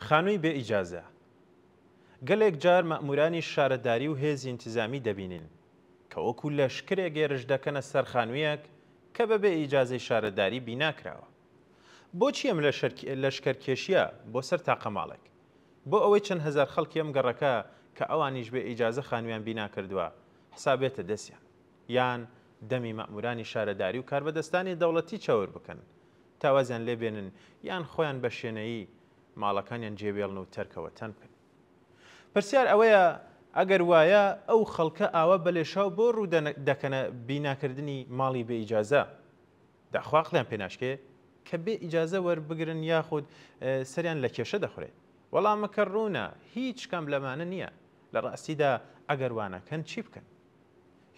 خانووی بێ ئیجازە. گەلێک جار مەئمورانی شارەداری و هێزی انتیزامی دەبینین کە وەکو لەشکرێک گێرش دەکەنە سەر خانوویەک کە بەبێ ئیجازەی شارەداری بیناکراوە. بۆچی ئەم لەشکەرکێشیە بۆ سەر تاقەماڵێک بۆ ئەوەی چەند هەزار خەڵکی ئەم گەڕەکە کە ئەوانیش بێ ئیجازە خانوویان بینا کردووە حسابێتە دەستیان یان دەمی مەئمورانی شارەداری و کاربەدەستانی دەوڵەتی چاور بکەن تاوازیان لێبێنن یان خۆیان بە شوێنەیی ماڵەکانیان جێبێڵن و تەرکەوە تەن بکەن. پرسیار ئەوەیە ئەگەر وایە ئەو خەڵکە ئاوە بەلێشاو بۆ ڕوو دەکەنە بیناکردنی ماڵی بێ ئیجازە داخواقلیان پێناشکێ کە بێ ئیجازە وەربگرن یاخود سەریان لە کێشە دەخورێت. وەڵامەکە ڕوونە هیچ کەم لەمانە نییە. لە ڕاستیدا ئەگەر وانەکەن چی بکەن؟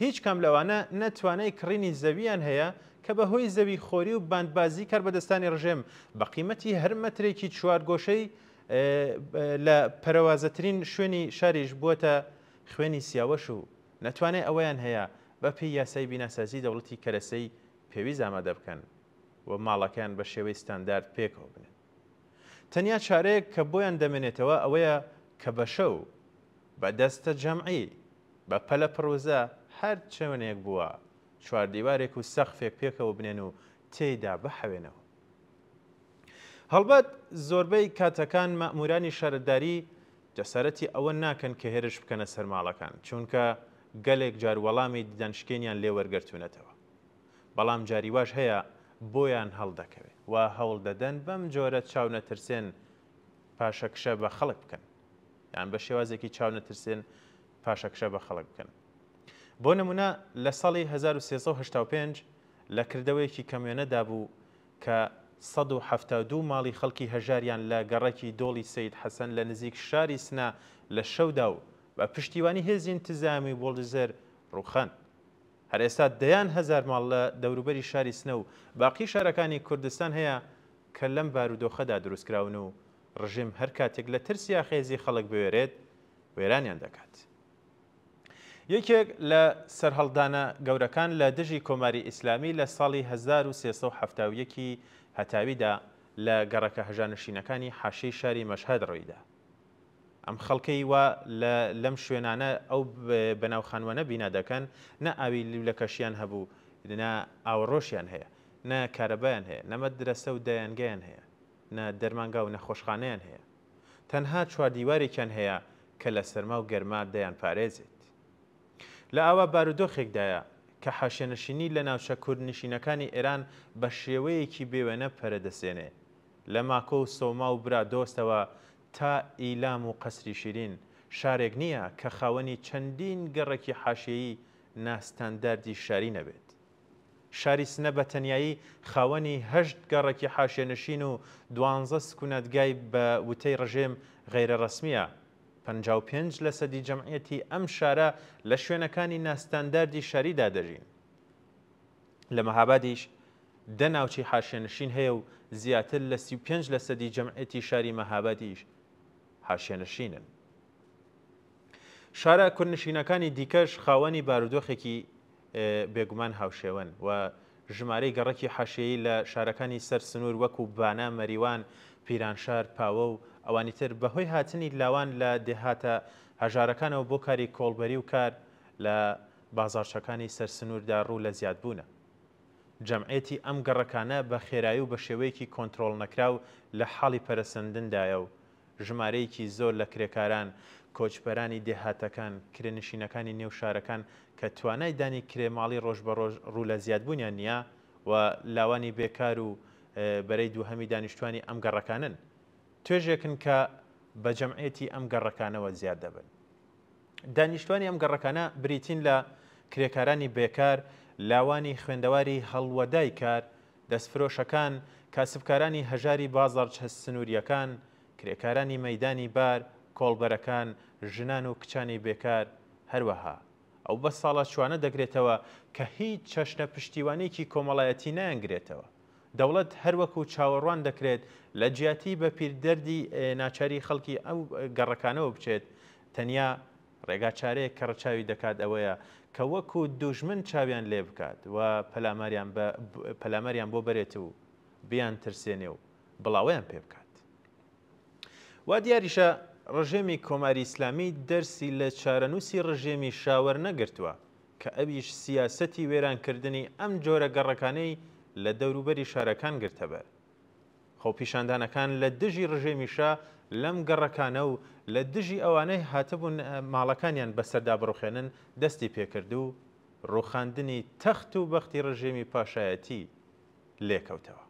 هیچ کەم لەوانە نەتوانای کڕینی زەویان هەیە کە بەهۆی زەوی خۆری و باندبازی کاربەدەستانی ڕژێم بە قیمەتی هەر مەترێکی چوارگۆشەی لە پەرەوازەترین شوێنی شاریش بووەتە خوێنی سیاوەش و نەتوانێت ئەوەیان هەیە بە پێی یاسای بیناسازی دەوڵەتی کەرەسەی پێویست ئامادە بکەن و ماڵەکان بە شێوەی ستاندارد پێکەوە بنێن. تەنیا چارەیەک کە بۆیان دەمێنێتەوە ئەوەیە کە بە شەو بە دەستە جەمعی بە پەلە پرۆزە هەر چێوەنێک بووە چواردیوارێک و سەقفێک پێکەوە بنێن و تێیدا بحەوێنەوە. هەڵبەت زۆربەی کاتەکان مەئمورانی شارەداری جەسارەتی ئەوە ناکەن کە هێرش بکەنە سەر ماڵەکان چونکە گەلێک جار وەڵامی دانشکێنیان لێ وەرگرتوونەتەوە. بەڵام جاریواش هەیە بۆیان هەڵدەکەوێت و هەوڵ دەدەن بەم جۆرە چاو نەترسێن پاشەکشە بە خەڵک بکەن یان بە شێوازێکی چاو نەترسێن پاشەکشە بە خەڵک بکەن. بۆ نمونە لە ساڵی 1385 لە کردەوەیەکی کەمێنەدا بوو کە 172 ماڵی خەڵکی هەژاریان لە گەڕەکی دۆڵی سەید حەسەن لە نزیک شاری سنا لە شەودا و بە پشتیوانی هێزی انتیزامی بۆڵدزەر ڕوخان. هەر ئێستا دەیان هەزار ماڵ لە دەوروبەری شاری سنە و باقی شارەکانی کوردستان هەیە کە لەم بارودۆخەدا دروستکراون و ڕژیم هەر کاتێک لە ترسیا خێزی خەڵک بوێرێت وێرانیان دەکات. یەکێک لە سەرهەڵدانە گەورەکان لە دژی کۆماری ئیسلامی لە ساڵی 1370 هەتاویدا لە گەڕەکە هەژانشینەکانی حاشیی شاری مەشهەد ڕوویدا. ئەم خەڵکەی وا لەم شوێنانە ئەو بەناوخانوانە بینا دەکەن نە ئاوی لولەکەشیان هەبوو نە ئاوڕۆشیان هەیە نە کارەبایان هەیە نەمە درەسە و دەیانگەیان هەیە نە دەرمانگا و نەخۆشخانەیان هەیە تەنها چواردیوارێکیان هەیە کە لە سەرما و گەرما دەیان پارێزێت. لە ئاوا بارودۆخێکدایە کە حاشیەنشینی لە ناوچە کوردنشینەکانی ئێران بە شێوەیەکی بێوێنە پەرەدەسێنێ لە ماکۆ و سۆما و برا دۆستەوە تا ئیلام و قەسری شیرین شارێک نییە کە خاوەنی چەندین گەڕێکی حاشیەیی ناستانداردی شاری نەبێت. شاری سنە بە تەنیایی خاوەنی 8 گەڕێکی حاشیەنشین و 12 سکونەتگای بە وتەی ڕژێم غەیرە ڕەسمیە. 55% جەمعیەتی ئەم شارە لە شوێنەکانی ناستانداردی شاریدا دەژین. لە مەهابادیش 10 ناوچی حاشیەنشین هەیە و زیاتر لە 35% جەمعیەتی شاری مەهابادیش حاشیەنشینن. شارە کوردنشینەکانی دیکەش خاوەنی بارودۆخێکی بێگومان هاوشێوەن و ژمارەی گەڕەکی حاشیەیی لە شارەکانی سەر سنوور وەکو بانا مەریوان پیرانشار پاوە و ئەوانی تر بەهۆی هاتنی لاوان لە دێهاتە هەژارەکانەوە بۆ کاری کۆڵبەری و کار لە بازاڕچەکانی سەر سنووردا ڕوو لە زیادبوونە. جەمعیەتی ئەم گەڕەکانە بە خێرایی و بە شێوەیەکی کۆنتترۆڵ نەکراو لە حاڵی پەرەسەندندایە و ژمارەیەکی زۆر لە کرێکاران کۆچبەرانی دێهاتەکان کرێنشینەکانی نێو شارەکان کە توانای دانی کرێماڵی ڕۆژ بە ڕۆژ ڕوو لە زیادبوونیان نییە و لاوانی بێکار و بەرەی دووهەمی دانیشتوانی ئەم گەڕەکانن توێژێکن کە بە جەمعیەتی ئەم گەڕەکانەوە زیاد دەبن. دانیشتوانی ئەم گەڕەکانە بریتین لە کرێکارانی بێکار، لاوانی خوێندەواری هەڵوەدای کار، دەستفرۆشەکان، کاسبکارانی هەژاری بازاڕ سنووریەکان، کرێکارانی مەیدانی بار، کۆڵبەرەکان، ژنان و کچانی بێکار هەروەها. ئەو بە ساڵە چوانە دەگرێتەوە کە هیچ چەشنە پشتیوانێکی کۆمەڵایەتی نایانگرێتەوە. دەوڵەت هەروەکو چاوەڕوان دەکرێت لە جیاتی بە پیردەردی ناچاری خەڵکی ئەو گەڕەکانەوە بچێت. تەنیا ڕێگاچارەیە کە ڕەچاوی دەکات ئەوەیە کە وەکو دوژمن چاویان لێ بکات و پەلامەریان بۆ بەرێت و بیان ترسێنێ و بڵاویان پێ بکات. وا دیاریشە ڕژێمی کۆماری ئیسلامی دەرسی لە چارەنووسی ڕژێمی شاوەر نەگرتووە کە ئەویش سیاسەتی وێرانکردنی ئەم جۆرە گەڕەکانەی لە دەوروبەری شارەکان گرتەبەر. خۆپیشاندانەکان لە دژی ڕژێمیشا لەم گەڕەکانە و لە دژی ئەوانەی هاتەبوون ماڵەکانیان بەسەردا بڕوخێنن دەستی پێکرد و ڕوخاندنی تەخت و بەختی ڕژێمی پاشایەتی لێکەوتەوە.